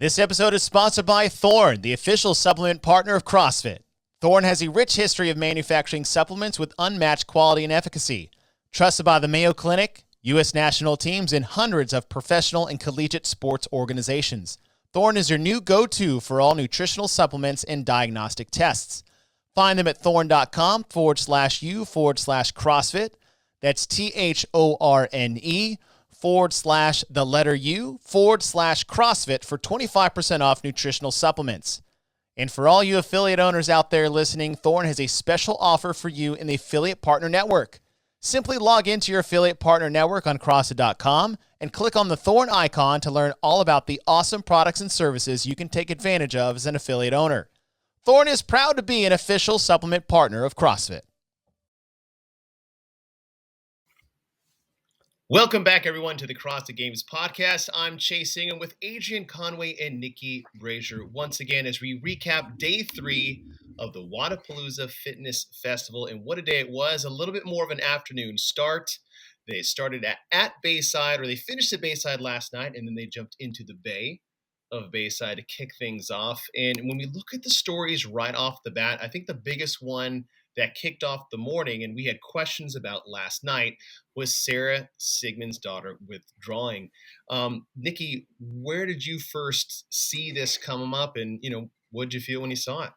This episode is sponsored by THORNE, the official supplement partner of CrossFit. THORNE has a rich history of manufacturing supplements with unmatched quality and efficacy. Trusted by the Mayo Clinic, U.S. national teams, and hundreds of professional and collegiate sports organizations. THORNE is your new go-to for all nutritional supplements and diagnostic tests. Find them at thorne.com/u/CrossFit. That's THORNE/U/CrossFit for 25% off nutritional supplements. And for all you affiliate owners out there listening, THORNE has a special offer for you in the Affiliate Partner Network. Simply log into your Affiliate Partner Network on CrossFit.com and click on the THORNE icon to learn all about the awesome products and services you can take advantage of as an affiliate owner. THORNE is proud to be an official supplement partner of CrossFit. Welcome back, everyone, to the CrossFit Games podcast. I'm Chase Ingraham with Adrian Conway and Niki Brazier once again as we recap day 3 of the Wodapalooza Fitness Festival. And what a day it was. A little bit more of an afternoon start. They started at Bayside, or they finished at Bayside last night, and then they jumped into the Bay of Bayside to kick things off. And when we look at the stories right off the bat, I think the biggest one that kicked off the morning, and we had questions about last night, was Sara Sigmundsdottir withdrawing. Niki, where did you first see this come up, and what did you feel when you saw it?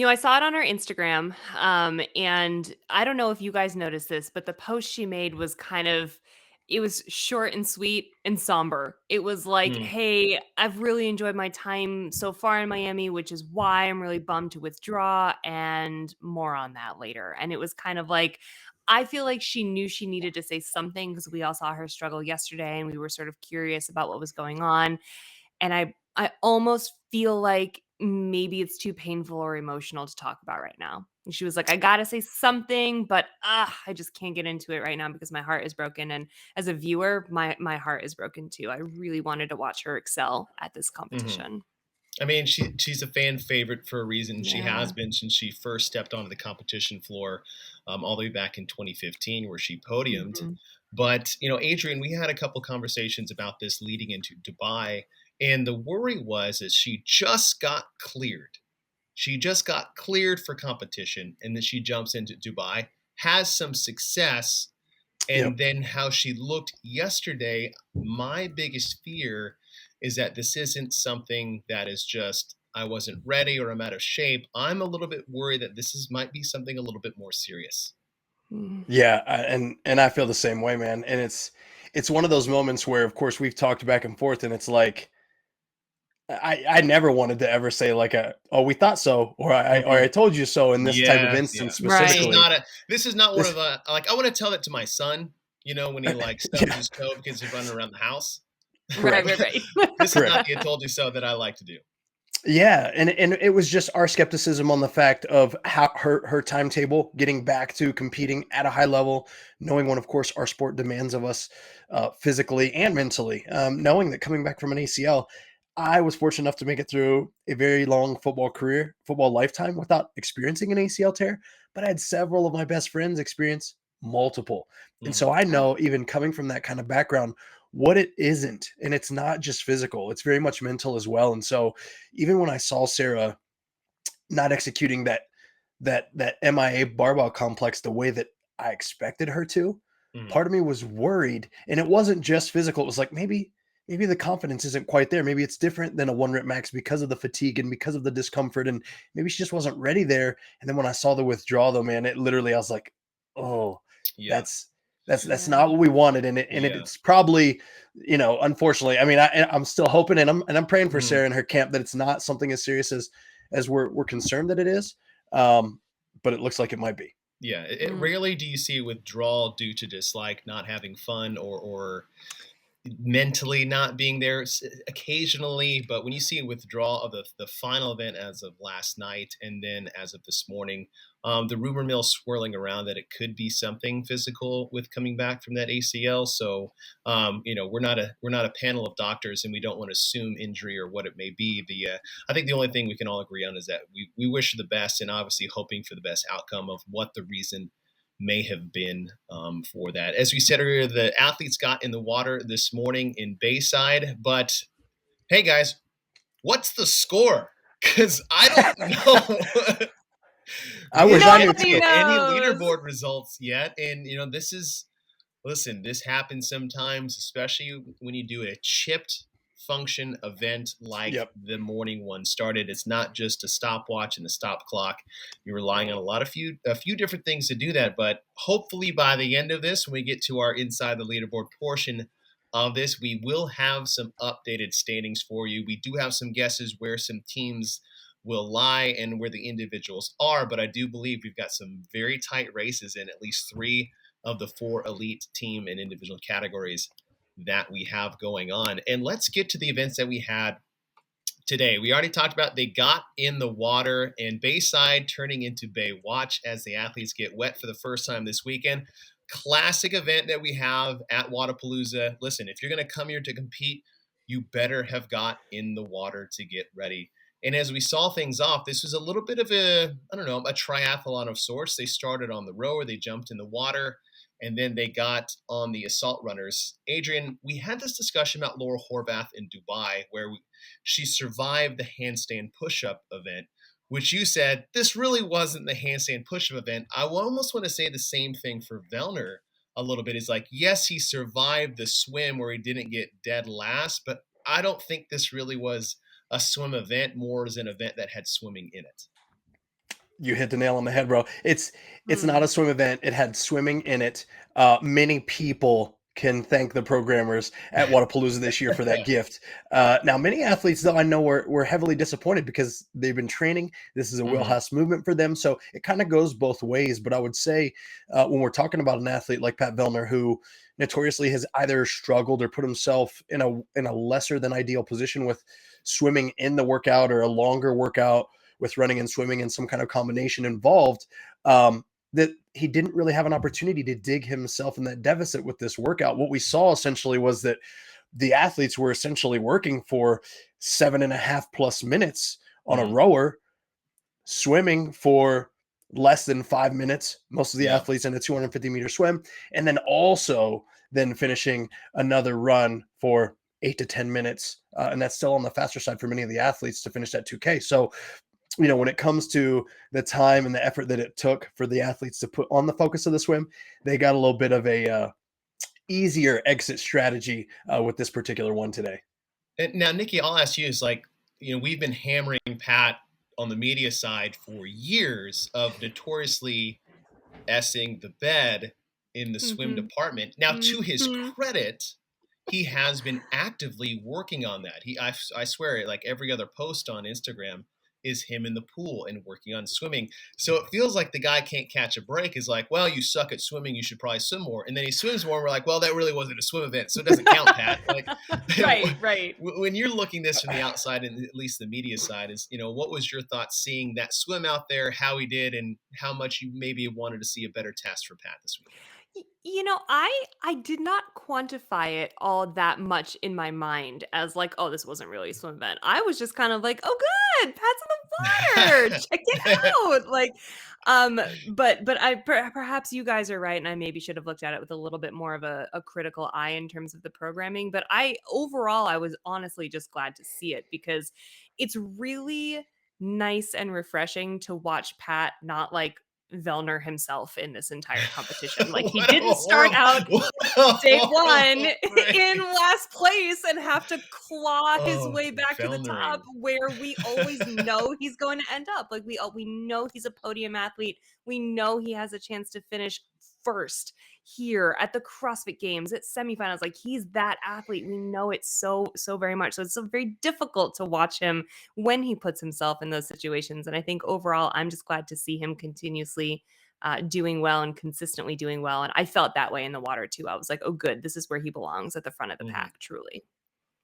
I saw it on her Instagram, and I don't know if you guys noticed this, but the post she made was it was short and sweet and somber. It was like, hey, I've really enjoyed my time so far in Miami, which is why I'm really bummed to withdraw, and more on that later. And it was kind of like, I feel like she knew she needed to say something because we all saw her struggle yesterday and we were sort of curious about what was going on. And I almost feel like maybe it's too painful or emotional to talk about right now. And she was like, I got to say something, but I just can't get into it right now because my heart is broken. And as a viewer, my heart is broken too. I really wanted to watch her excel at this competition. I mean, she's a fan favorite for a reason. Yeah. She has been since she first stepped onto the competition floor all the way back in 2015 where she podiumed. But, Adrian, we had a couple conversations about this leading into Dubai. And the worry was that she just got cleared. She just got cleared for competition, and then she jumps into Dubai, has some success, and then how she looked yesterday. My biggest fear is that this isn't something that is just, I wasn't ready or I'm out of shape. I'm a little bit worried that this might be something a little bit more serious. Yeah, and I feel the same way, man. And it's one of those moments where, of course, we've talked back and forth, and it's like, I nenever wanted to ever say like we thought so, or I told you so in this type of instance specifically. Right. This is not one of I want to tell that to my son, when he stubs his toe because he's running around the house. Right. This is not the I told you so that I like to do. Yeah, and it was just our skepticism on the fact of how her timetable getting back to competing at a high level, knowing what, of course, our sport demands of us physically and mentally, knowing that coming back from an ACL, I was fortunate enough to make it through a very long football lifetime without experiencing an ACL tear, but I had several of my best friends experience multiple. And so I know, even coming from that kind of background, what it isn't. And it's not just physical, it's very much mental as well. And so even when I saw Sara not executing that MIA barbell complex the way that I expected her to, part of me was worried. And it wasn't just physical. It was like, maybe the confidence isn't quite there. Maybe it's different than a 1 rep max because of the fatigue and because of the discomfort. And maybe she just wasn't ready there. And then when I saw the withdrawal though, man, it literally, I was like, oh, yeah. That's not what we wanted. And it's probably, unfortunately, I mean, I'm still hoping and I'm praying for Sara and her camp that it's not something as serious as we're concerned that it is. But it looks like it might be. Yeah. Rarely do you see withdrawal due to just not having fun or mentally not being there occasionally, but when you see a withdrawal of the final event as of last night and then as of this morning, the rumor mill swirling around that it could be something physical with coming back from that ACL. So, we're not a panel of doctors, and we don't want to assume injury or what it may be. I think the only thing we can all agree on is that we wish her the best, and obviously hoping for the best outcome of what the reason may have been for that. As we said earlier, the athletes got in the water this morning in Bayside, but hey guys, What's the score? Because I don't know. I wish I knew Nobody too. Any knows. leaderboard results yet. And, listen, this happens sometimes, especially when you do a chipped function event like Yep. the morning one started. It's not just a stopwatch and a stop clock. You're relying on a few different things to do that. But hopefully by the end of this, when we get to our inside the leaderboard portion of this, we will have some updated standings for you. We do have some guesses where some teams will lie and where the individuals are, but I do believe we've got some very tight races in at least 3 of the 4 elite team and individual categories that we have going on. And let's get to the events that we had today. We already talked about they got in the water and Bayside turning into Bay. Watch as the athletes get wet for the first time this weekend. Classic event that we have at Wodapalooza. Listen, if you're going to come here to compete, you better have got in the water to get ready. And as we saw things off, this was a little bit of a triathlon of sorts. They started on the rower, they jumped in the water, and then they got on the assault runners. Adrian, we had this discussion about Laura Horvath in Dubai, where she survived the handstand push-up event, which you said, this really wasn't the handstand push-up event. I almost want to say the same thing for Vellner a little bit. It's like, yes, he survived the swim where he didn't get dead last, but I don't think this really was a swim event, more as an event that had swimming in it. You hit the nail on the head, bro. It's not a swim event. It had swimming in it. Many people can thank the programmers at Wodapalooza this year for that gift. Now, many athletes, though, I know were heavily disappointed because they've been training. This is a wheelhouse movement for them. So it kind of goes both ways. But I would say when we're talking about an athlete like Pat Vellner, who notoriously has either struggled or put himself in a lesser than ideal position with swimming in the workout or a longer workout with running and swimming and some kind of combination involved, that he didn't really have an opportunity to dig himself in that deficit with this workout. What we saw essentially was that the athletes were essentially working for 7.5+ minutes on a rower, swimming for less than 5 minutes, most of the athletes in a 250-meter swim, and then also then finishing another run for 8 to 10 minutes. And that's still on the faster side for many of the athletes to finish that 2K. So, when it comes to the time and the effort that it took for the athletes to put on the focus of the swim, they got a little bit of a easier exit strategy with this particular one today. And now, Niki, I'll ask you, is like, we've been hammering Pat on the media side for years of notoriously essing the bed in the swim department. Now, to his credit, he has been actively working on that. I swear, like every other post on Instagram is him in the pool and working on swimming. So it feels like the guy can't catch a break. Is like, well, you suck at swimming, you should probably swim more. And then he swims more, and we're like, well, that really wasn't a swim event, so it doesn't count, Pat. Like, right. When you're looking this from the outside, and at least the media side, is, what was your thought seeing that swim out there, how he did, and how much you maybe wanted to see a better test for Pat this week? I did not quantify it all that much in my mind as like, oh, this wasn't really a swim event. I was just kind of like, oh, good, Pat's in the water, check it out. Like, but perhaps you guys are right, and I maybe should have looked at it with a little bit more of a critical eye in terms of the programming. But overall, I was honestly just glad to see it because it's really nice and refreshing to watch Pat not like Vellner himself in this entire competition. Like he didn't start out day one in last place and have to claw his way back to the top where we always know he's going to end up. Like we know he's a podium athlete. We know he has a chance to finish first here at the CrossFit Games, at semifinals. Like he's that athlete. We know it so very much. So it's so very difficult to watch him when he puts himself in those situations. And I think overall, I'm just glad to see him continuously doing well and consistently doing well. And I felt that way in the water too. I was like, oh, good. This is where he belongs, at the front of the pack, truly.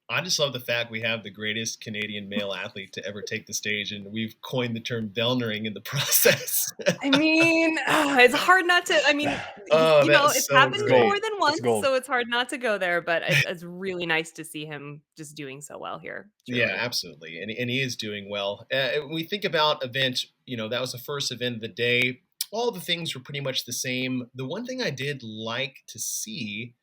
I just love the fact we have the greatest Canadian male athlete to ever take the stage, and we've coined the term Vellnering in the process. I mean, it's hard not to. I mean, it's so happened more than once, so it's hard not to go there. But it's really nice to see him just doing so well here. Truly. Yeah, absolutely, and he is doing well. When we think about event, that was the first event of the day. All the things were pretty much the same. The one thing I did like to see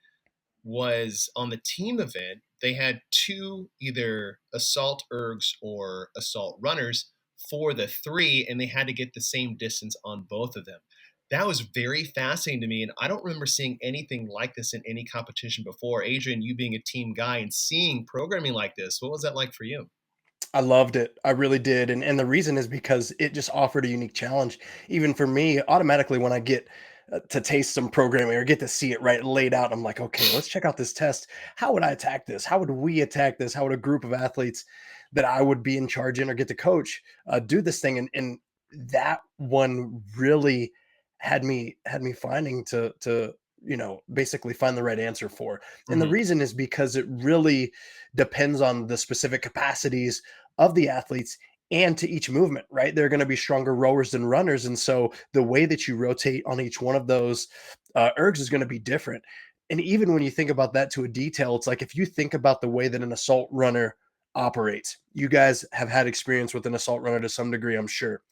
was on the team event, they had 2 either assault ergs or assault runners for the 3, and they had to get the same distance on both of them. That was very fascinating to me, and I don't remember seeing anything like this in any competition before. Adrian, you being a team guy and seeing programming like this, what was that like for you? I loved it. I really did. And the reason is because it just offered a unique challenge. Even for me, automatically when I get to taste some programming or get to see it right laid out, I'm like, okay, let's check out this test. How would I attack this? How would we attack this? How would a group of athletes that I would be in charge in or get to coach do this thing? And that one really had me finding to basically find the right answer for. And the Mhm. reason is because it really depends on the specific capacities of the athletes and to each movement, right? They're going to be stronger rowers than runners. And so the way that you rotate on each one of those ergs is going to be different. And even when you think about that to a detail, it's like if you think about the way that an assault runner operates, you guys have had experience with an assault runner to some degree, I'm sure.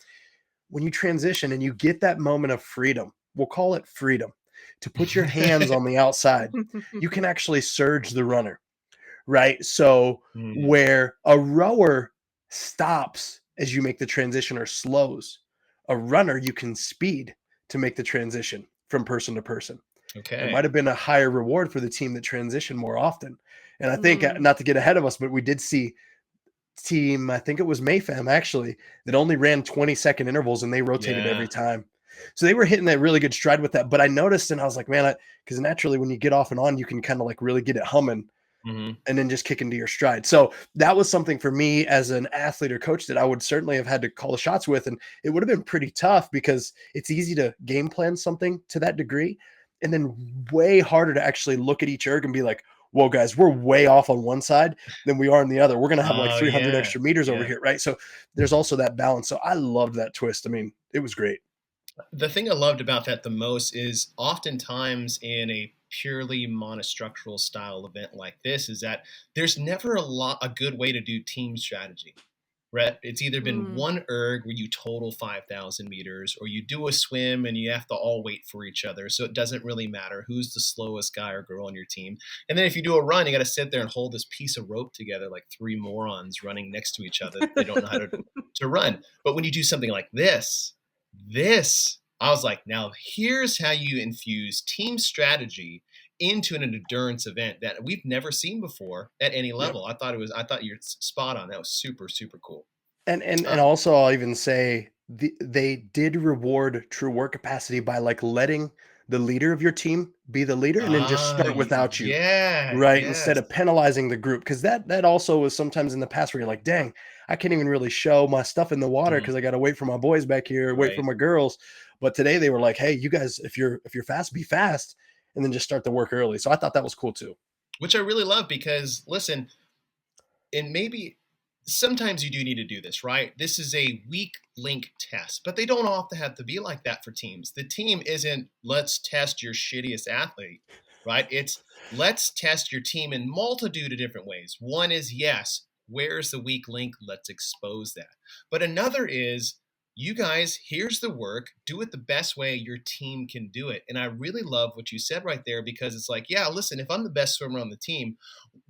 When you transition and you get that moment of freedom, we'll call it freedom, to put your hands on the outside, you can actually surge the runner, right? So Mm. where a rower stops as you make the transition or slows, a runner you can speed to make the transition from person to person. There might Okay. have been a higher reward for the team that transitioned more often. And I think, Mm. not to get ahead of us, but we did see team, I think it was Mayfam actually, that only ran 20-second intervals and they rotated every Yeah. time. So they were hitting that really good stride with that. But I noticed and I was like, man, because naturally when you get off and on, you can kind of like really get it humming Mhm. and then just kick into your stride. So that was something for me as an athlete or coach that I would certainly have had to call the shots with. And it would have been pretty tough because it's easy to game plan something to that degree. And then way harder to actually look at each erg and be like, whoa, guys, we're way off on one side than we are on the other. We're going to have like Oh, 300 yeah. extra meters over Yeah. here, right? So there's also that balance. So I loved that twist. I mean, it was great. The thing I loved about that the most is oftentimes in a purely monostructural style event like this is that there's never a good way to do team strategy. Right? It's either been Mm. one erg where you total 5,000 meters, or you do a swim and you have to all wait for each other. So it doesn't really matter who's the slowest guy or girl on your team. And then if you do a run, you got to sit there and hold this piece of rope together like 3 morons running next to each other. They don't know how to run. But when you do something like this, I was like, now here's how you infuse team strategy into an endurance event that we've never seen before at any Yep. level. I thought you're spot on. That was super, super cool. And Um, also I'll even say they did reward true work capacity by like letting the leader of your team be the leader and then just start without you, yeah, right? Instead yes. of penalizing the group. Because that also was sometimes in the past where you're like, dang, I can't even really show my stuff in the water Mhm, because I got to wait for my boys back here, wait for right. my girls. But today they were like, hey, you guys, if you're fast, be fast, and then just start the work early. So I thought that was cool too. Which I really love because listen, and maybe sometimes you do need to do this, right? This is a weak link test, but they don't often have to be like that for teams. The team isn't let's test your shittiest athlete, right? It's let's test your team in multitude of different ways. One is yes, where's the weak link? Let's expose that. But another is you guys, here's the work, do it the best way your team can do it. And I really love what you said right there because it's like, yeah, listen, if I'm the best swimmer on the team,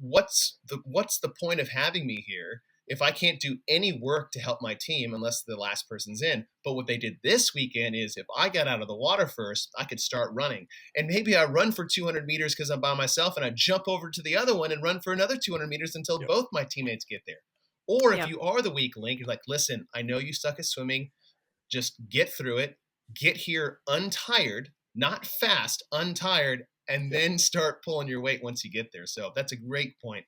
what's the point of having me here if I can't do any work to help my team unless the last person's in? But what they did this weekend is if I got out of the water first, I could start running. And maybe I run for 200 meters because I'm by myself and I jump over to the other one and run for another 200 meters until Yep. both my teammates get there. Or if Yep. you are the weak link, you're like, listen, I know you suck at swimming. Just get through it, get here untired, not fast, untired, and Yep. then start pulling your weight once you get there. So that's a great point,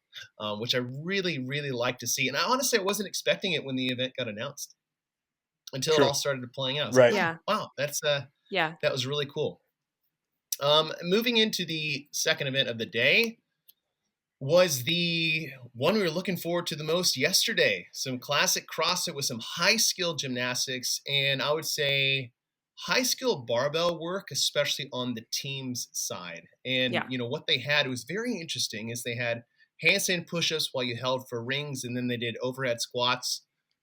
which I really, really like to see. And I honestly, I wasn't expecting it when the event got announced until it True. all started playing out. I was like, Right. oh, Yeah. wow, Yeah. that was really cool. Moving into the second event of the day, was the one we were looking forward to the most yesterday. Some classic CrossFit with some high skill gymnastics, and I would say high skill barbell work, especially on the team's side. And Yeah. what they had, it was very interesting, is they had handstand push-ups while you held for rings, and then they did overhead squats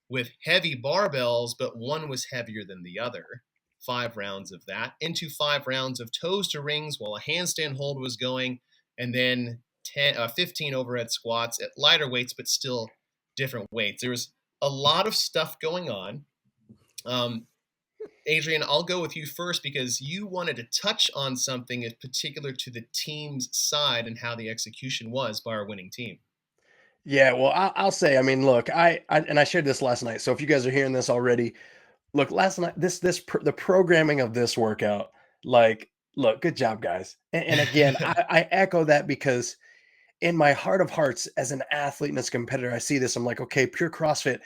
with heavy barbells, but one was heavier than the other. 5 rounds of that, into 5 rounds of toes to rings while a handstand hold was going, and then 15 overhead squats at lighter weights, but still different weights. There was a lot of stuff going on. Adrian, I'll go with you first because you wanted to touch on something in particular to the team's side and how the execution was by our winning team. Yeah, well, I'll say, I mean, look, I shared this last night. So if you guys are hearing this already, look, last night, the programming of this workout, like, look, good job, guys. And again, I echo that because in my heart of hearts, as an athlete and as a competitor, I see this. I'm like, okay, pure CrossFit,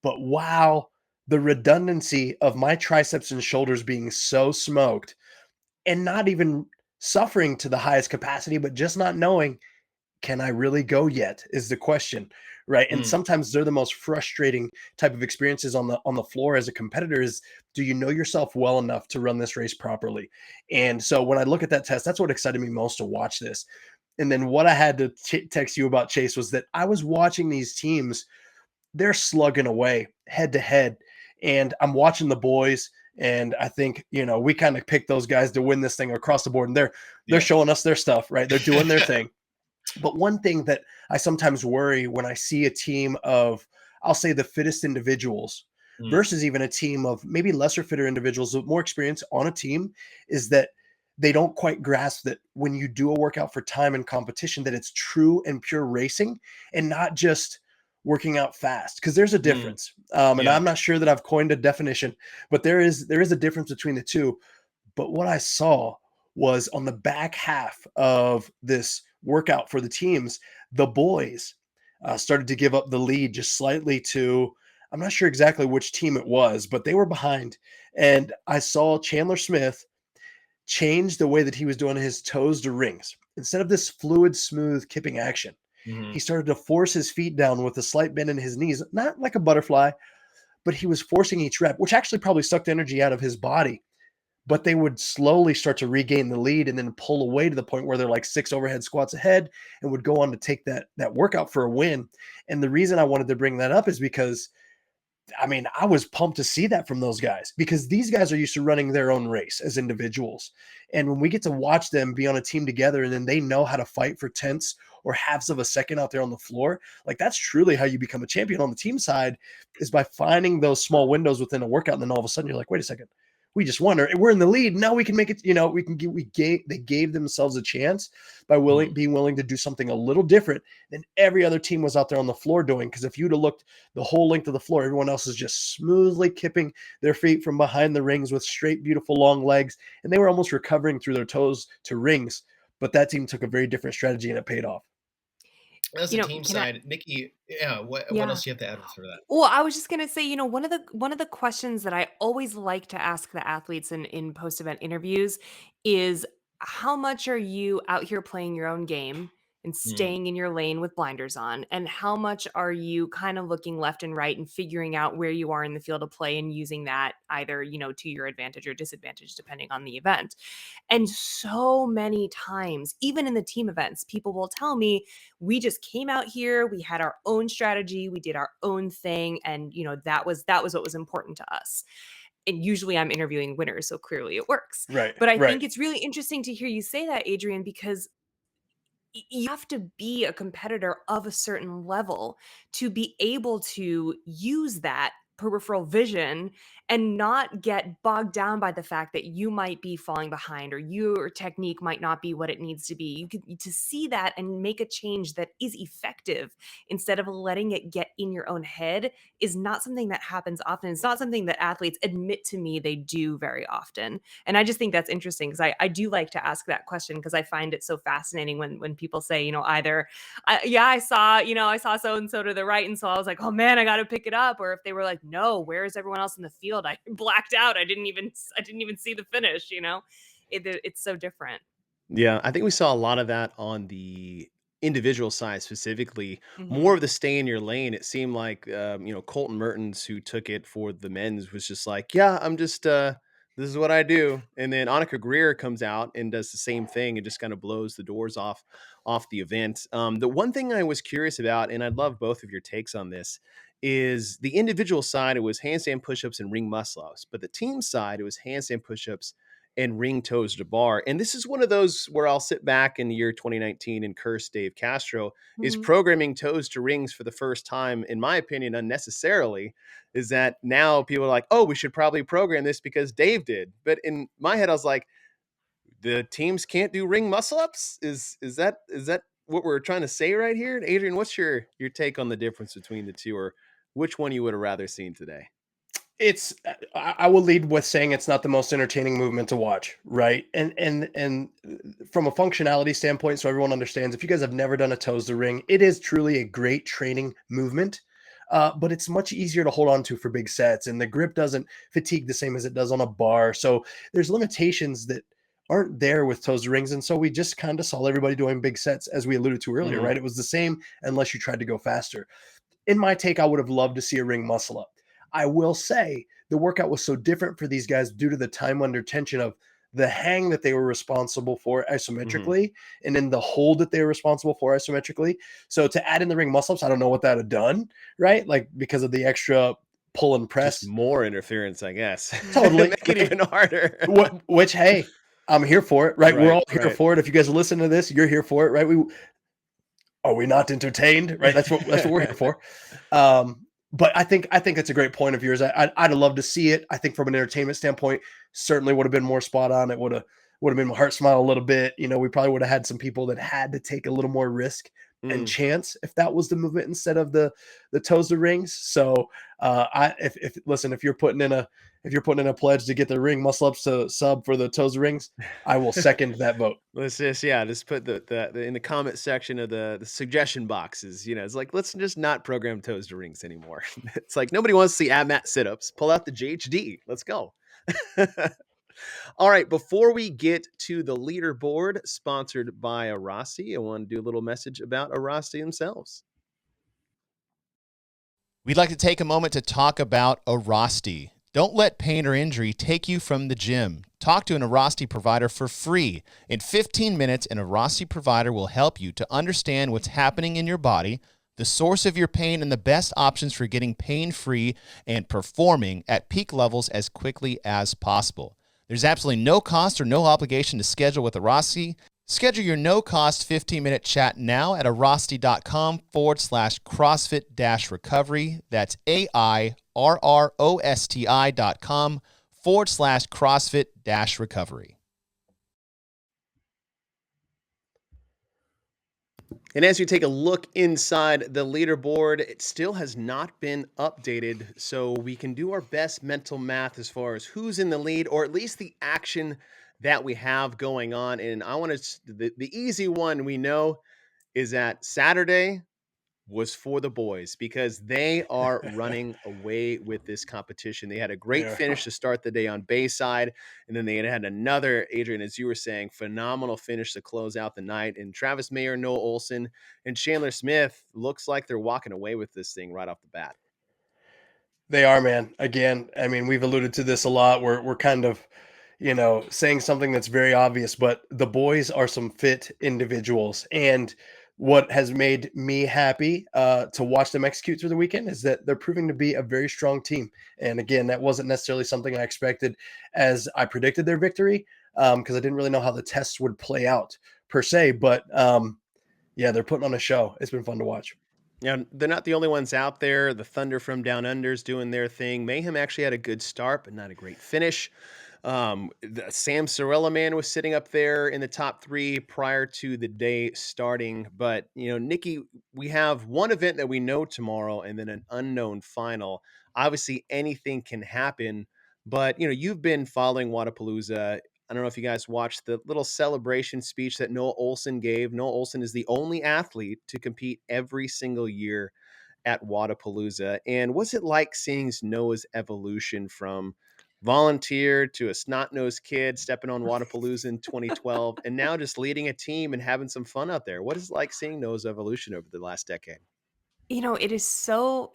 but wow, the redundancy of my triceps and shoulders being so smoked and not even suffering to the highest capacity, but just not knowing, can I really go yet is the question, right? And sometimes they're the most frustrating type of experiences on the floor as a competitor is, do you know yourself well enough to run this race properly? And so when I look at that test, that's what excited me most to watch this. And then what I had to text you about, Chase, was that I was watching these teams, they're slugging away head to head. And I'm watching the boys, and I think, we kind of picked those guys to win this thing across the board. And they're showing us their stuff, right? They're doing their thing. But one thing that I sometimes worry when I see a team of, I'll say, the fittest individuals versus even a team of maybe lesser fitter individuals with more experience on a team is that they don't quite grasp that when you do a workout for time and competition, that it's true and pure racing and not just working out fast, because there's a difference. And I'm not sure that I've coined a definition, but there is a difference between the two. But what I saw was on the back half of this workout for the teams, the boys started to give up the lead just slightly to, I'm not sure exactly which team it was, but they were behind. And I saw Chandler Smith change the way that he was doing his toes to rings. Instead of this fluid, smooth kipping action, he started to force his feet down with a slight bend in his knees, not like a butterfly, but he was forcing each rep, which actually probably sucked energy out of his body. But they would slowly start to regain the lead and then pull away to the point where they're like 6 overhead squats ahead and would go on to take that workout for a win. And the reason I wanted to bring that up is because, I mean, I was pumped to see that from those guys, because these guys are used to running their own race as individuals. And when we get to watch them be on a team together and then they know how to fight for tenths or halves of a second out there on the floor, like that's truly how you become a champion on the team side, is by finding those small windows within a workout. And then all of a sudden you're like, wait a second, we just won, or we're in the lead. Now we can make it, they gave themselves a chance by being willing to do something a little different than every other team was out there on the floor doing. Because if you'd have looked the whole length of the floor, everyone else is just smoothly kipping their feet from behind the rings with straight, beautiful, long legs. And they were almost recovering through their toes to rings. But that team took a very different strategy and it paid off. As a team side, Niki, what else do you have to add for that? Well, I was just gonna say, one of the questions that I always like to ask the athletes in post-event interviews is, how much are you out here playing your own game and staying in your lane with blinders on? And how much are you kind of looking left and right and figuring out where you are in the field of play and using that either, to your advantage or disadvantage, depending on the event? And so many times, even in the team events, people will tell me, we just came out here, we had our own strategy, we did our own thing, and that was what was important to us. And usually I'm interviewing winners, so clearly it works. Right. But I think it's really interesting to hear you say that, Adrian, because you have to be a competitor of a certain level to be able to use that peripheral vision and not get bogged down by the fact that you might be falling behind or your technique might not be what it needs to be. You could to see that and make a change that is effective instead of letting it get in your own head is not something that happens often. It's not something that athletes admit to me they do very often. And I just think that's interesting because I do like to ask that question because I find it so fascinating when people say, either, I saw so-and-so to the right. And so I was like, oh man, I got to pick it up. Or if they were like, no, where's everyone else in the field? I blacked out. I didn't even see the finish, it's so different. Yeah, I think we saw a lot of that on the individual side specifically. Mhm. More of the stay in your lane. It seemed like, Colton Mertens, who took it for the men's, was just like, yeah, I'm just, this is what I do. And then Annika Greer comes out and does the same thing and just kind of blows the doors off the event. The one thing I was curious about, and I'd love both of your takes on this, is the individual side, it was handstand push-ups and ring muscle ups. But the team side, it was handstand push-ups and ring toes to bar. And this is one of those where I'll sit back in the year 2019 and curse Dave Castro is Mhm. programming toes to rings for the first time, in my opinion, unnecessarily, is that now people are like, oh, we should probably program this because Dave did. But in my head, I was like, the teams can't do ring muscle ups? Is that what we're trying to say right here? Adrian, what's your take on the difference between the two, or which one you would have rather seen today? It's I will lead with saying it's not the most entertaining movement to watch, right? And from a functionality standpoint, so everyone understands, if you guys have never done a toes to ring, it is truly a great training movement. But it's much easier to hold on to for big sets, and the grip doesn't fatigue the same as it does on a bar. So there's limitations that aren't there with toes to rings, and so we just kind of saw everybody doing big sets, as we alluded to earlier, right? It was the same unless you tried to go faster. In my take, I would have loved to see a ring muscle up. I will say the workout was so different for these guys due to the time under tension of the hang that they were responsible for isometrically and then the hold that they were responsible for isometrically. So to add in the ring muscle ups, I don't know what that would have done, right? Like because of the extra pull and press. Just more interference, I guess. Totally. Make it even harder. Which, hey, I'm here for it, right? We're all here Right. for it. If you guys listen to this, you're here for it, right? Are we not entertained? Right. That's what we're here for. But I think it's a great point of yours. I'd love to see it. I think from an entertainment standpoint, certainly would have been more spot on. It would have made my heart smile a little bit. You know, we probably would have had some people that had to take a little more risk and chance if that was the movement instead of the toes to rings. So if you're putting in a pledge to get the ring muscle ups to sub for the toes to rings, I will second that vote. Let's just put the in the comment section of the suggestion boxes. You know, it's like, let's just not program toes to rings anymore. It's like nobody wants to see ab mat sit-ups. Pull out the GHD. Let's go. All right, before we get to the leaderboard sponsored by Arasti, I want to do a little message about Arasti themselves. We'd like to take a moment to talk about Arasti. Don't let pain or injury take you from the gym. Talk to an Arasti provider for free. In 15 minutes, an Arasti provider will help you to understand what's happening in your body, the source of your pain, and the best options for getting pain-free and performing at peak levels as quickly as possible. There's absolutely no cost or no obligation to schedule with Arasti. Schedule your no-cost 15-minute chat now at arasti.com/CrossFit-recovery. That's AIRROSTI.com/CrossFit-recovery. And as you take a look inside the leaderboard, it still has not been updated, so we can do our best mental math as far as who's in the lead, or at least the action that we have going on. And I want to, the easy one we know is that Saturday was for the boys because they are running away with this competition. They had a great finish to start the day on Bayside, and then they had another, Adrian, as you were saying, phenomenal finish to close out the night. And Travis Mayer, Noah Olson, and Chandler Smith looks like they're walking away with this thing right off the bat. They are, man. Again, I mean, we've alluded to this a lot. We're kind of, saying something that's very obvious, but the boys are some fit individuals. And what has made me happy to watch them execute through the weekend is that they're proving to be a very strong team. And again, that wasn't necessarily something I expected as I predicted their victory, because I didn't really know how the tests would play out per se. But yeah, they're putting on a show. It's been fun to watch. Yeah, they're not the only ones out there. The Thunder from Down Under's doing their thing. Mayhem actually had a good start, but not a great finish. The Sam Sorella man was sitting up there in the top 3 prior to the day starting. But, Niki, we have one event that we know tomorrow and then an unknown final. Obviously, anything can happen. But, you've been following Wodapalooza. I don't know if you guys watched the little celebration speech that Noah Olson gave. Noah Olson is the only athlete to compete every single year at Wodapalooza. And what's it like seeing Noah's evolution from volunteer to a snot-nosed kid stepping on Wodapalooza in 2012 and now just leading a team and having some fun out there? What is it like seeing Noah's evolution over the last decade? It's so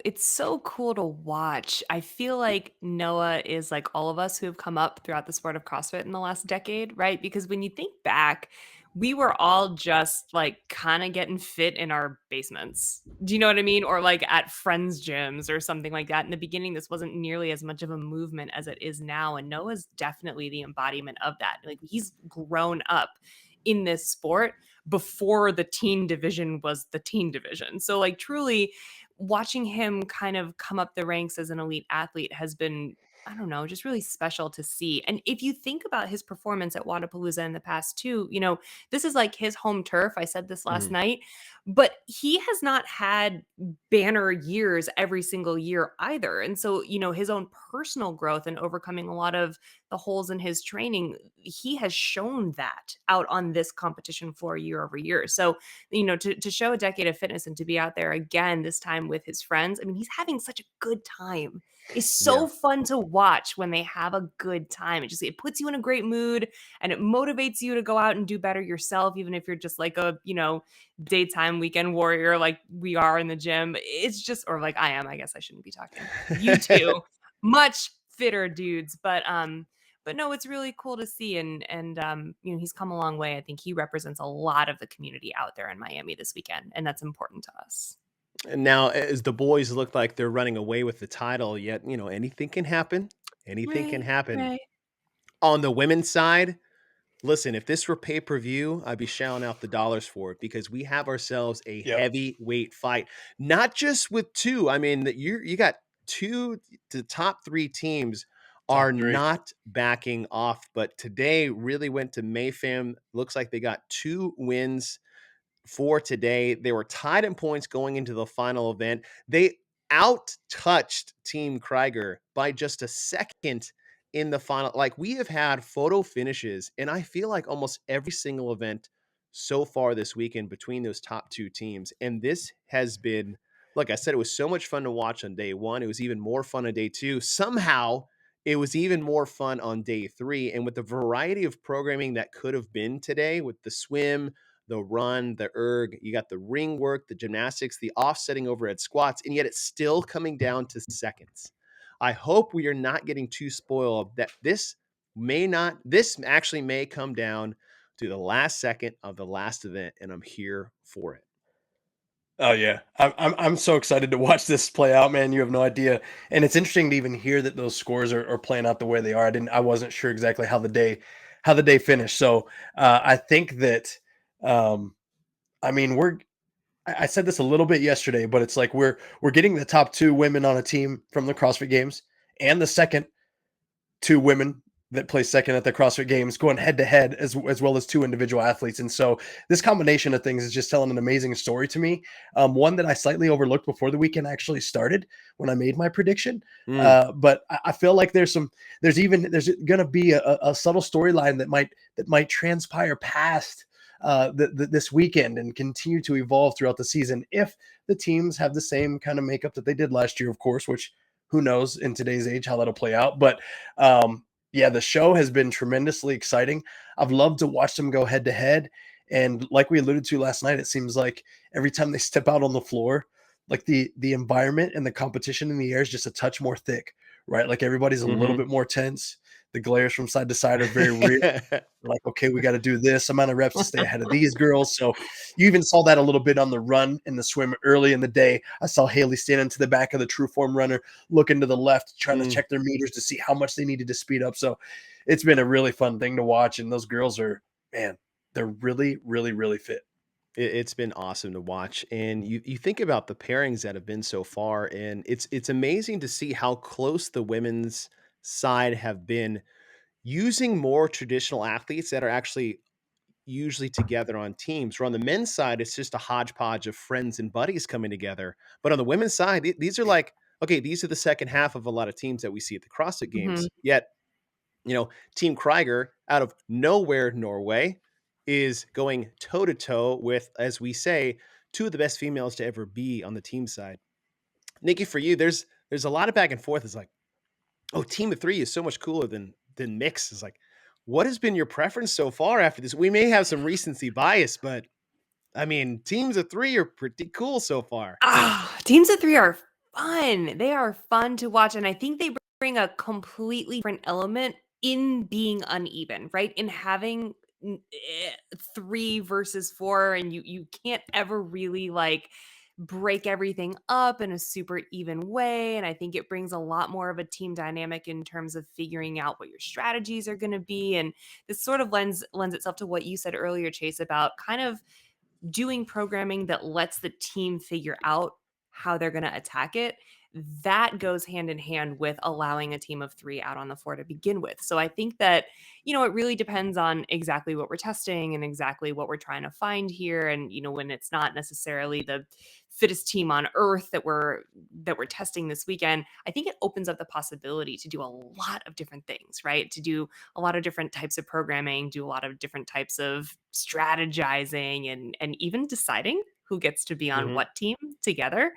cool to watch. I feel like Noah is like all of us who have come up throughout the sport of CrossFit in the last decade, right? Because when you think back, we were all just like kind of getting fit in our basements. Do you know what I mean? Or like at friends' gyms or something like that. In the beginning, this wasn't nearly as much of a movement as it is now. And Noah's definitely the embodiment of that. Like he's grown up in this sport before the teen division was the teen division. So like truly watching him kind of come up the ranks as an elite athlete has been, I don't know, just really special to see. And if you think about his performance at Wodapalooza in the past too, you know, this is like his home turf. I said this last night, but he has not had banner years every single year either. And so, you know, his own personal growth and overcoming a lot of the holes in his training, he has shown that out on this competition floor year over year. So, you know, to show a decade of fitness and to be out there again, this time with his friends, I mean, he's having such a good time. It's so fun to watch when they have a good time. It puts you in a great mood and it motivates you to go out and do better yourself, even if you're just like a, you know, daytime weekend warrior like we are in the gym. It's just, or like I am, I guess I shouldn't be talking. You two, much fitter dudes, but no, it's really cool to see. And you know, he's come a long way. I think he represents a lot of the community out there in Miami this weekend, and that's important to us. And now, as the boys look like they're running away with the title, yet, you know, anything can happen. Anything can happen. Right. On the women's side, listen, if this were pay-per-view, I'd be shelling out the dollars for it because we have ourselves a heavyweight fight. Not just with two. I mean, you got two, the top three teams are not backing off, but today really went to Mayfam. Looks like they got 2 wins for today. They were tied in points going into the final event. They out-touched Team Krieger by just a second in the final. Like, we have had photo finishes, and I feel like almost every single event so far this weekend between those top 2 teams. And this has been, like I said, it was so much fun to watch on day 1. It was even more fun on day 2. Somehow, it was even more fun on day 3. And with the variety of programming that could have been today with the swim, the run, the erg, you got the ring work, the gymnastics, the offsetting overhead squats, and yet it's still coming down to seconds. I hope we are not getting too spoiled that this actually may come down to the last second of the last event, and I'm here for it. Oh yeah, I'm so excited to watch this play out, man. You have no idea, and it's interesting to even hear that those scores are playing out the way they are. I wasn't sure exactly how the day finished. So I think that, I mean, I said this a little bit yesterday, but it's like we're getting the top 2 women on a team from the CrossFit Games and the second 2 women that play second at the CrossFit Games going head to head as well as 2 individual athletes. And so this combination of things is just telling an amazing story to me. One that I slightly overlooked before the weekend actually started when I made my prediction. But I feel like there's going to be a subtle storyline that might transpire past this weekend and continue to evolve throughout the season if the teams have the same kind of makeup that they did last year, of course, which who knows in today's age how that'll play out. But yeah, the show has been tremendously exciting. I've loved to watch them go head to head. And like we alluded to last night, it seems like every time they step out on the floor, like the environment and the competition in the air is just a touch more thick, right? Like everybody's a little bit more tense. The glares from side to side are very real. Like, okay, we got to do this amount of reps to stay ahead of these girls. So you even saw that a little bit on the run and the swim early in the day. I saw Haley standing to the back of the true form runner, looking to the left, trying to check their meters to see how much they needed to speed up. So it's been a really fun thing to watch. And those girls are, man, they're really, really, really fit. It's been awesome to watch. And you think about the pairings that have been so far, and it's amazing to see how close the women's side have been using more traditional athletes that are actually usually together on teams. Where on the men's side, it's just a hodgepodge of friends and buddies coming together. But on the women's side, these are like, okay, these are the second half of a lot of teams that we see at the CrossFit Games. Yet, you know, Team Krieger out of nowhere, Norway, is going toe to toe with, as we say, 2 of the best females to ever be on the team side. Niki, for you, there's a lot of back and forth. It's like, oh, team of 3 is so much cooler than mix. Is like, what has been your preference so far after this? We may have some recency bias, but I mean, teams of 3 are pretty cool so far. Teams of 3 are fun. They are fun to watch. And I think they bring a completely different element in being uneven, right? In having 3 versus 4, and you can't ever really like break everything up in a super even way. And I think it brings a lot more of a team dynamic in terms of figuring out what your strategies are going to be. And this sort of lends itself to what you said earlier, Chase, about kind of doing programming that lets the team figure out how they're going to attack it. That goes hand in hand with allowing a team of 3 out on the floor to begin with. So I think that, it really depends on exactly what we're testing and exactly what we're trying to find here. And, when it's not necessarily the fittest team on earth that we're testing this weekend, I think it opens up the possibility to do a lot of different things, right? To do a lot of different types of programming, do a lot of different types of strategizing, and even deciding who gets to be on Mhm. what team together.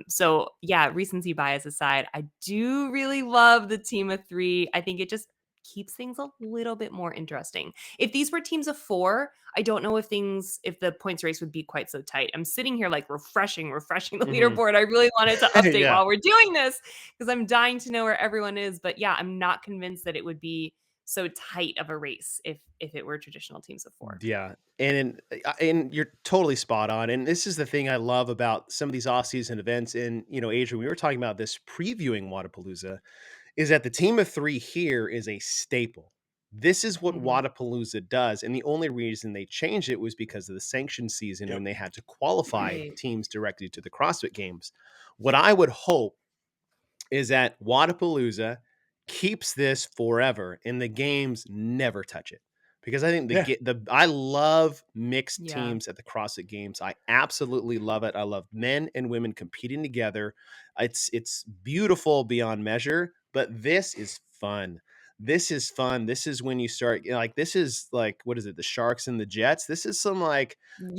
So yeah, recency bias aside, I do really love the team of 3. I think it just keeps things a little bit more interesting. If these were teams of 4, I don't know if the points race would be quite so tight. I'm sitting here like refreshing the Mhm. leaderboard. I really wanted to update Yeah. while we're doing this because I'm dying to know where everyone is. But yeah, I'm not convinced that it would be so tight of a race if it were traditional teams of 4. Yeah, and you're totally spot on, and this is the thing I love about some of these off-season events, and, Adrian, we were talking about this previewing Wodapalooza, is that the team of 3 here is a staple. This is what Mhm. Wodapalooza does, and the only reason they changed it was because of the sanction season Yep. when they had to qualify Right. teams directly to the CrossFit Games. What I would hope is that Wodapalooza keeps this forever and the games never touch it. Because I think Yeah. I love mixed Yeah. teams at the CrossFit Games. I absolutely love it. I love men and women competing together. It's beautiful beyond measure, but this is fun. This is fun. This is when you start, like, this is like, what is it? The Sharks and the Jets. This is some like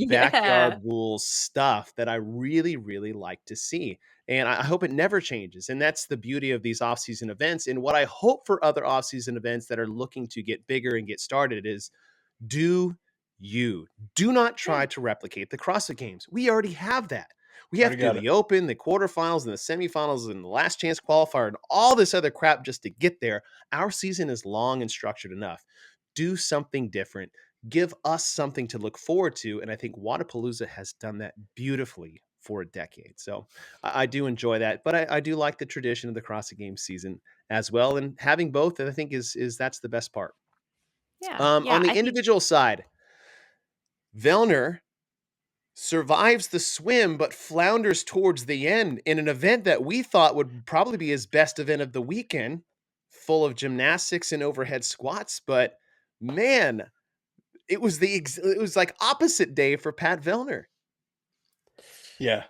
backyard Yeah. rules stuff that I really, really like to see. And I hope it never changes. And that's the beauty of these off-season events. And what I hope for other off-season events that are looking to get bigger and get started is, do you. Do not Yeah. try to replicate the CrossFit Games. We already have that. We have Already to do got it. the Open, the quarterfinals, and the semifinals, and the last chance qualifier, and all this other crap just to get there. Our season is long and structured enough. Do something different. Give us something to look forward to. And I think Wodapalooza has done that beautifully for a decade. So I do enjoy that. But I do like the tradition of the CrossFit Games season as well. And having both, I think, is that's the best part. Yeah. On Yeah. the I think individual side, Vellner survives the swim, but flounders towards the end in an event that we thought would probably be his best event of the weekend, full of gymnastics and overhead squats. But man, it was like opposite day for Pat Vellner. Yeah.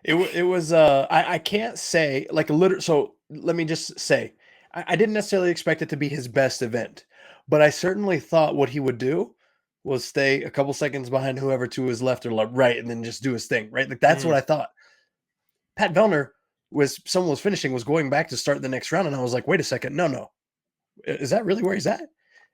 It was I can't say like so let me just say I didn't necessarily expect it to be his best event, but I certainly thought what he would do was stay a couple seconds behind whoever to his left or right and then just do his thing, right? Like that's what Mhm. I thought. Pat Vellner someone was finishing, was going back to start the next round, and I was like, wait a second, no. Is that really where he's at?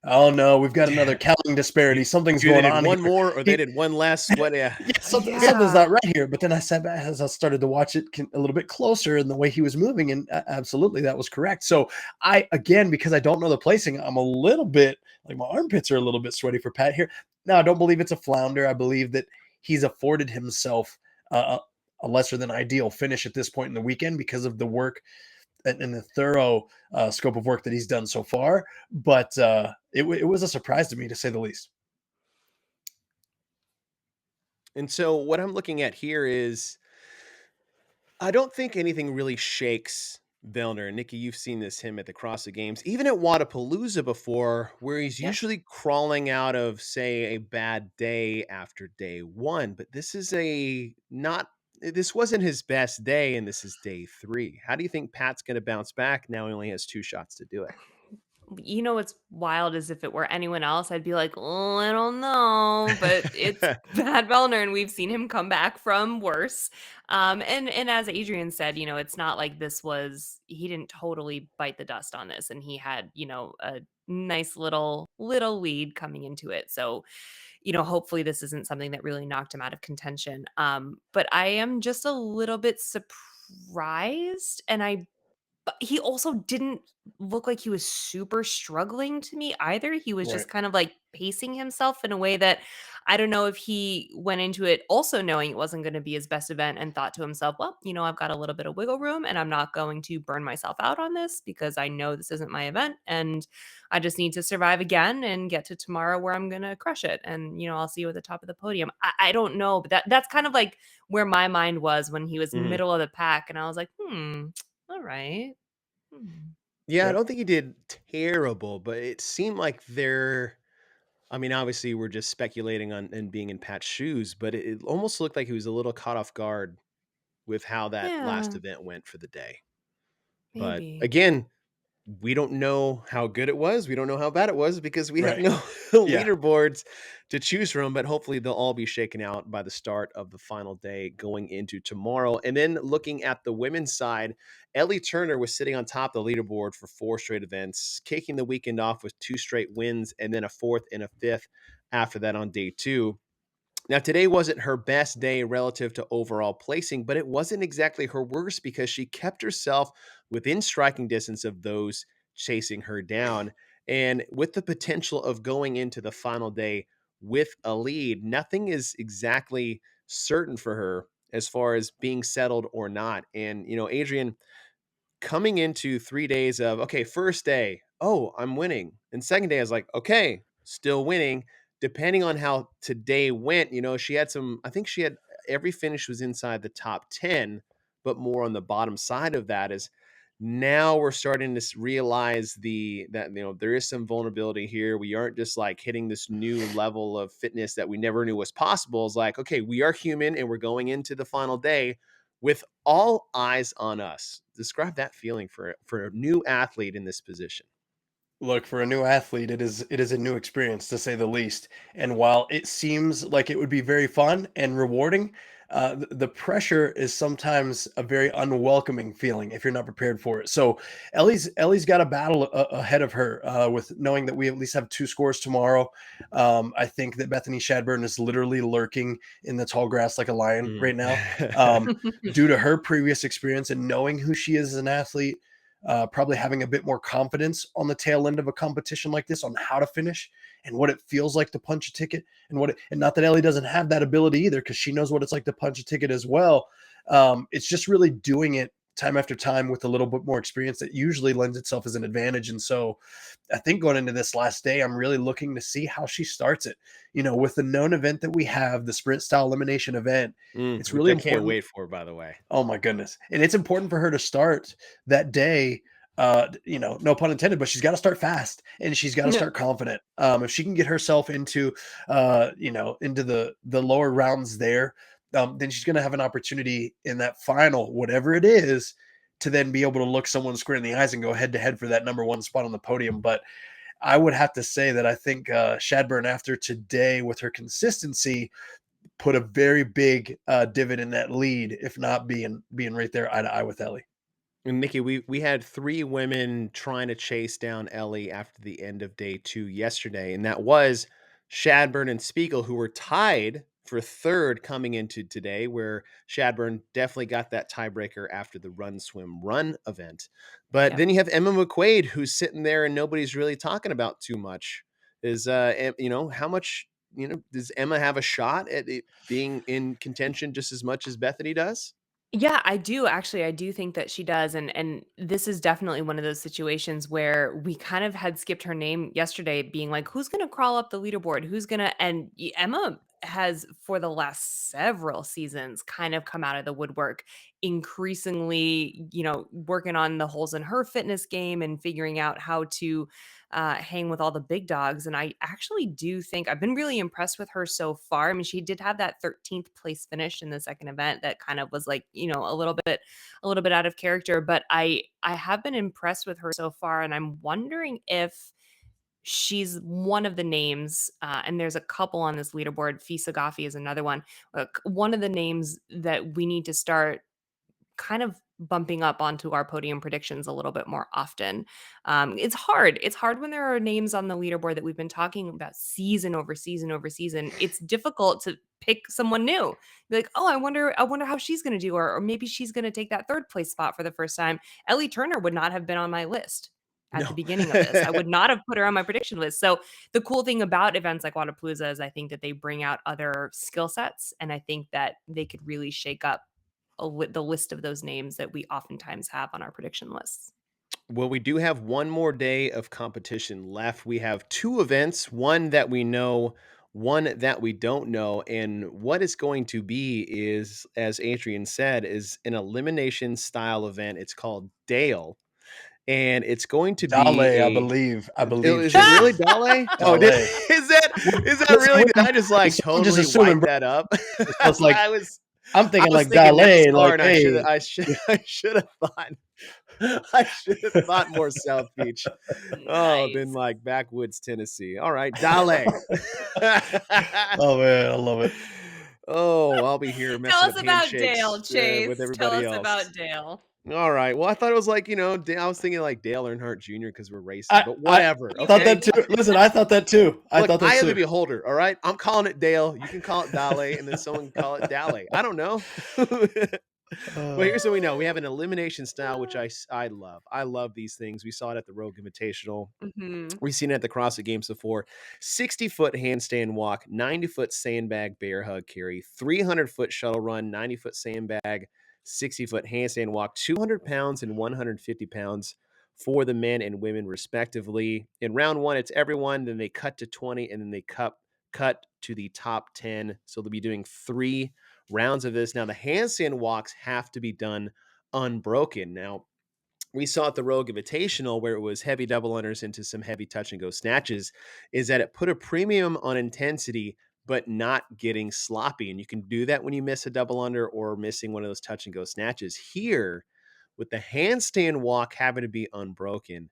Oh no, we've got another counting disparity. Something's Either they going did on one here. more or they did one less. What? Yeah. Yeah, something's yeah. not right here. But then I sat back as I started to watch it a little bit closer and the way he was moving, and absolutely that was correct. So again, because I don't know the placing, I'm a little bit like my armpits are a little bit sweaty for Pat here. Now I don't believe it's a flounder. I believe that he's afforded himself a lesser than ideal finish at this point in the weekend because of the work and the thorough scope of work that he's done so far. But it was a surprise to me, to say the least. And so what I'm looking at here is I don't think anything really shakes Vellner. Nikki, you've seen him at the CrossFit Games, even at Wodapalooza before, where he's Yep. usually crawling out of, say, a bad day after day one. But this wasn't his best day, and this is day 3. How do you think Pat's going to bounce back? Now he only has 2 shots to do it. What's wild is if it were anyone else, I'd be like, oh, I don't know. But it's Pat Vellner, and we've seen him come back from worse. And as Adrian said, it's not like he didn't totally bite the dust on this, and he had, a nice little lead coming into it. So, hopefully this isn't something that really knocked him out of contention. But I am just a little bit surprised, and I but he also didn't look like he was super struggling to me either. He was Right. just kind of like pacing himself in a way that I don't know if he went into it also knowing it wasn't going to be his best event and thought to himself, well, I've got a little bit of wiggle room and I'm not going to burn myself out on this because I know this isn't my event and I just need to survive again and get to tomorrow where I'm going to crush it. And, I'll see you at the top of the podium. I don't know, but that's kind of like where my mind was when he was Mhm. middle of the pack. And I was like, all right. Yeah, I Yep. don't think he did terrible, but it seemed like I mean, obviously, we're just speculating on and being in Pat's shoes, but it almost looked like he was a little caught off guard with how that last Yeah, event went for the day. But maybe. again, we don't know how good it was. We don't know how bad it was because we have Right. no Yeah. leaderboards to choose from. But hopefully, they'll all be shaken out by the start of the final day going into tomorrow. And then looking at the women's side, Ellie Turner was sitting on top of the leaderboard for 4 straight events, kicking the weekend off with 2 straight wins and then a fourth and a fifth after that on day 2. Now, today wasn't her best day relative to overall placing, but it wasn't exactly her worst because she kept herself within striking distance of those chasing her down. And with the potential of going into the final day with a lead, nothing is exactly certain for her as far as being settled or not. And, Adrian, coming into 3 days of, okay, first day, oh, I'm winning. And second day, I was like, okay, still winning. Depending on how today went, she had I think she had every finish was inside the top 10, but more on the bottom side of that is now we're starting to realize that there is some vulnerability here. We aren't just like hitting this new level of fitness that we never knew was possible. It's like, okay, we are human and we're going into the final day with all eyes on us. Describe that feeling for a new athlete in this position. Look, for a new athlete, it is a new experience to say the least. And while it seems like it would be very fun and rewarding, the pressure is sometimes a very unwelcoming feeling if you're not prepared for it. So Ellie's got a battle ahead of her with knowing that we at least have 2 scores tomorrow. I think that Bethany Shadburn is literally lurking in the tall grass like a lion Mm. right now, um, due to her previous experience and knowing who she is as an athlete, probably having a bit more confidence on the tail end of a competition like this on how to finish and what it feels like to punch a ticket and not that Ellie doesn't have that ability either because she knows what it's like to punch a ticket as well. It's just really doing it time after time with a little bit more experience that usually lends itself as an advantage. And so I think going into this last day, I'm really looking to see how she starts it. With the known event that we have, the sprint style elimination event, it's Which really I can't important. wait for, by the way. Oh my goodness. And it's important for her to start that day. No pun intended, but she's got to start fast and she's got to No. start confident. If she can get herself into into the lower rounds there, then she's going to have an opportunity in that final, whatever it is, to then be able to look someone square in the eyes and go head to head for that number one spot on the podium. But I would have to say that I think Shadburn, after today, with her consistency, put a very big divot in that lead, if not being right there eye to eye with Ellie. And Nikki, we had 3 women trying to chase down Ellie after the end of day 2 yesterday, and that was Shadburn and Spiegel, who were tied for third coming into today, where Shadburn definitely got that tiebreaker after the run, swim, run event. But Yep. then you have Emma McQuaid, who's sitting there and nobody's really talking about too much. Is how much does Emma have a shot at it being in contention just as much as Bethany does? Yeah, I do actually. I do think that she does, and this is definitely one of those situations where we kind of had skipped her name yesterday, being like, "Who's going to crawl up the leaderboard? Who's going to?" And Emma has, for the last several seasons, kind of come out of the woodwork, increasingly, working on the holes in her fitness game and figuring out how to hang with all the big dogs. And I actually do think I've been really impressed with her so far. I mean, she did have that 13th place finish in the second event that kind of was like, a little bit out of character, but I have been impressed with her so far. And I'm wondering if she's one of the names, and there's a couple on this leaderboard. Fisa Ghafi is another one. One of the names that we need to start kind of bumping up onto our podium predictions a little bit more often. It's hard. It's hard when there are names on the leaderboard that we've been talking about season over season over season. It's difficult to pick someone new. Be like, oh, I wonder how she's going to do, or maybe she's going to take that third place spot for the first time. Ellie Turner would not have been on my list at the No. beginning of this. I would not have put her on my prediction list. So the cool thing about events like Wodapalooza is I think that they bring out other skill sets, and I think that they could really shake up the list of those names that we oftentimes have on our prediction lists. Well, we do have one more day of competition left. We have 2 events, one that we know, one that we don't know. And what it's going to be is, as Adrian said, is an elimination style event. It's called Dale. And it's going to Dale, be I believe. Is it really Dale? Oh, Dale. is that really? Did I just like totally assuming, wipe that up? It's like I'm thinking like thinking Dale, like, like, hey. I should have thought. I should have thought more South Beach. Oh, been like backwoods Tennessee. All right, Dale. Oh man, I love it. Oh, I'll be here messing Tell us up about handshakes, Dale, Chase. with everybody Tell us else. about Dale. All right. Well, I thought it was like, I was thinking like Dale Earnhardt Jr. because we're racing, but whatever. I thought that too. Listen, I thought that too. Look, I am the beholder. All right. I'm calling it Dale. You can call it Dale, and then someone can call it Dale. I don't know. Well, here's what we know. We have an elimination style, which I love. I love these things. We saw it at the Rogue Invitational. We've seen it at the CrossFit Games before. 60-foot handstand walk, 90-foot sandbag bear hug carry, 300-foot shuttle run, 90-foot sandbag, 60-foot handstand walk, 200 pounds and 150 pounds for the men and women, respectively. In round 1, it's everyone. Then they cut to 20, and then they cut to the top 10. So they'll be doing 3 rounds of this. Now, the handstand walks have to be done unbroken. Now, we saw at the Rogue Invitational, where it was heavy double unders into some heavy touch and go snatches, is that it put a premium on intensity, but not getting sloppy. And you can do that when you miss a double under or missing one of those touch and go snatches. Here, with the handstand walk having to be unbroken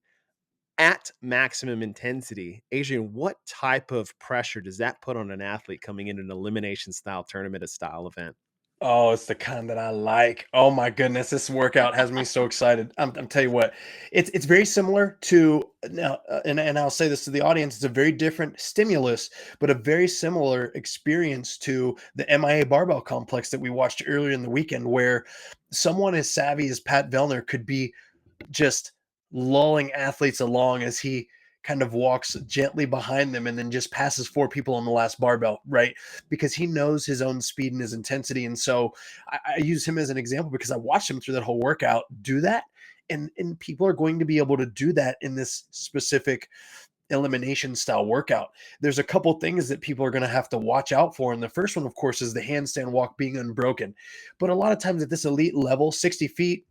at maximum intensity, Adrian, what type of pressure does that put on an athlete coming into an elimination style tournament, a style event? Oh, it's the kind that I like. Oh my goodness, this workout has me so excited. I'm tell you what, it's very similar to now, and I'll say this to the audience. It's a very different stimulus, but a very similar experience to the MIA barbell complex that we watched earlier in the weekend, where someone as savvy as Pat Vellner could be just lulling athletes along as he kind of walks gently behind them and then just passes 4 people on the last barbell, right? Because he knows his own speed and his intensity. And so I use him as an example because I watched him through that whole workout do that. And people are going to be able to do that in this specific elimination style workout. There's a couple things that people are going to have to watch out for. And the first one, of course, is the handstand walk being unbroken. But a lot of times at this elite level, 60 feet,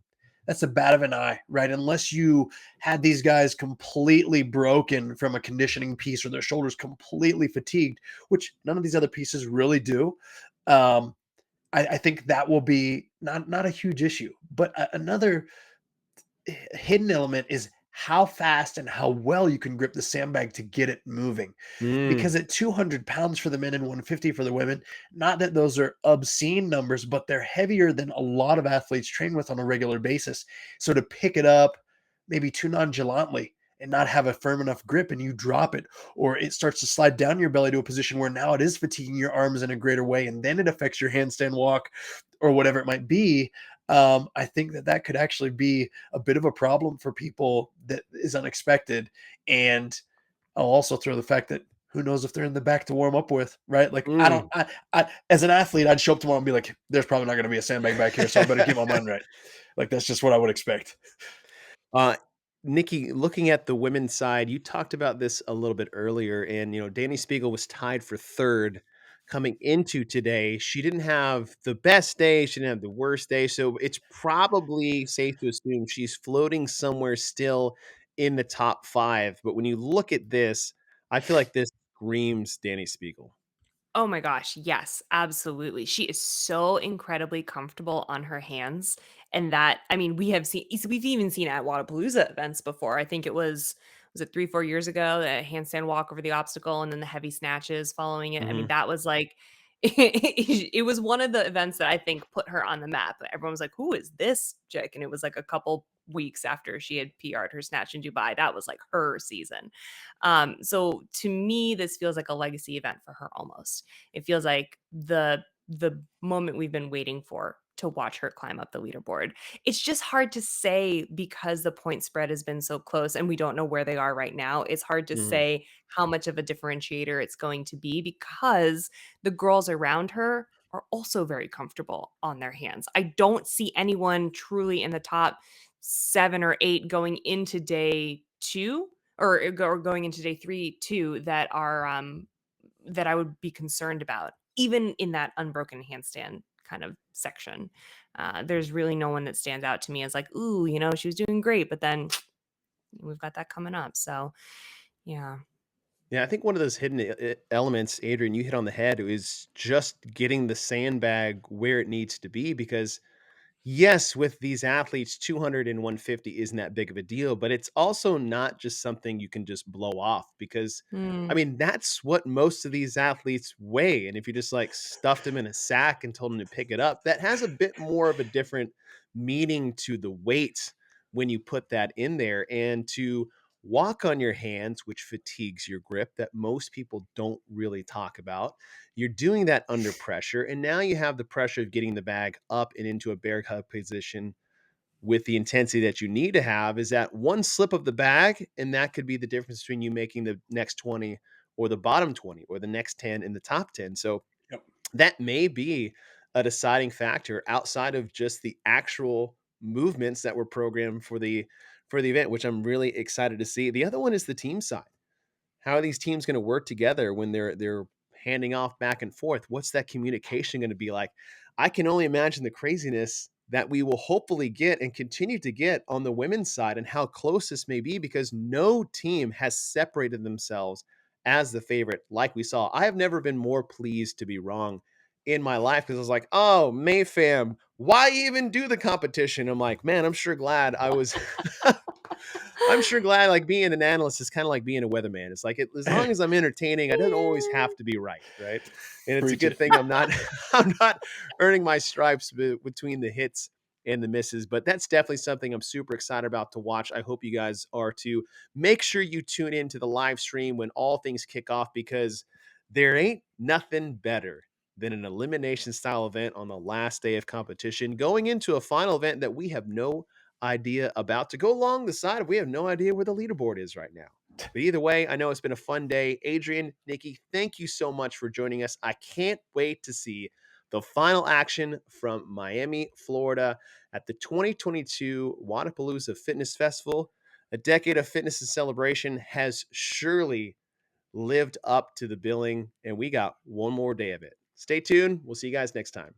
that's a bat of an eye, right? Unless you had these guys completely broken from a conditioning piece or their shoulders completely fatigued, which none of these other pieces really do. I think that will be not a huge issue. But another hidden element is how fast and how well you can grip the sandbag to get it moving. Because at 200 pounds for the men and 150 for the women, not that those are obscene numbers, but they're heavier than a lot of athletes train with on a regular basis. So to pick it up maybe too nonchalantly and not have a firm enough grip and you drop it, or it starts to slide down your belly to a position where now it is fatiguing your arms in a greater way, and then it affects your handstand walk or whatever it might be. I think that could actually be a bit of a problem for people that is unexpected. And I'll also throw the fact that who knows if they're in the back to warm up with, right? Like I as an athlete, I'd show up tomorrow and be like, there's probably not going to be a sandbag back here. So I better keep my mind right. Like, that's just what I would expect. Niki, looking at the women's side, you talked about this a little bit earlier, and Danny Spiegel was tied for 3rd coming into today. She didn't have the best day, she didn't have the worst day, so it's probably safe to assume she's floating somewhere still in the top 5. But when you look at this, I feel like this screams Danny Spiegel. Oh my gosh, yes, absolutely. She is so incredibly comfortable on her hands. And that, I mean, we've even seen at Wodapalooza events before. I think was it 3-4 years ago, the handstand walk over the obstacle and then the heavy snatches following it. I mean, that was like, it was one of the events that I think put her on the map. Everyone was like, who is this chick? And it was like a couple weeks after she had PR'd her snatch in Dubai. That was like her season. So to me, this feels like a legacy event for her almost. It feels like the moment we've been waiting for to watch her climb up the leaderboard. It's just hard to say because the point spread has been so close and we don't know where they are right now. It's hard to say how much of a differentiator it's going to be because the girls around her are also very comfortable on their hands. I don't see anyone truly in the top 7 or 8 going into day 2 or going into day 3 too that are that I would be concerned about, even in that unbroken handstand kind of section. There's really no one that stands out to me as like, ooh, you know, she was doing great, but then we've got that coming up. So, yeah. Yeah, I think one of those hidden elements, Adrian, you hit on the head, is just getting the sandbag where it needs to be because yes, with these athletes, 200 and 150 isn't that big of a deal, but it's also not just something you can just blow off because, I Mm. mean, that's what most of these athletes weigh. And if you just like stuffed them in a sack and told them to pick it up, that has a bit more of a different meaning to the weight when you put that in there. And to walk on your hands, which fatigues your grip, that most people don't really talk about. You're doing that under pressure, and now you have the pressure of getting the bag up and into a bear hug position with the intensity that you need to have. Is that one slip of the bag, and that could be the difference between you making the next 20 or the bottom 20 or the next 10 in the top 10. So Yep. that may be a deciding factor outside of just the actual movements that were programmed for the event, which I'm really excited to see. The other one is the team side. How are these teams going to work together when they're handing off back and forth? What's that communication going to be like? I can only imagine the craziness that we will hopefully get and continue to get on the women's side and how close this may be because no team has separated themselves as the favorite like we saw. I have never been more pleased to be wrong in my life because I was like, oh, Mayfam, why even do the competition? I'm like, man, I'm sure glad I was I'm sure glad like being an analyst is kind of like being a weatherman. It's like as long as I'm entertaining, I don't always have to be right, right? And it's a Preach good it. thing I'm not I'm not earning my stripes between the hits and the misses, but that's definitely something I'm super excited about to watch. I hope you guys are too. Make sure you tune in to the live stream when all things kick off because there ain't nothing better than an elimination style event on the last day of competition going into a final event that we have no idea about to go along the side. We have no idea where the leaderboard is right now. But either way, I know it's been a fun day. Adrian, Niki, thank you so much for joining us. I can't wait to see the final action from Miami, Florida at the 2022 Wodapalooza Fitness Festival. A decade of fitness and celebration has surely lived up to the billing, and we got one more day of it. Stay tuned. We'll see you guys next time.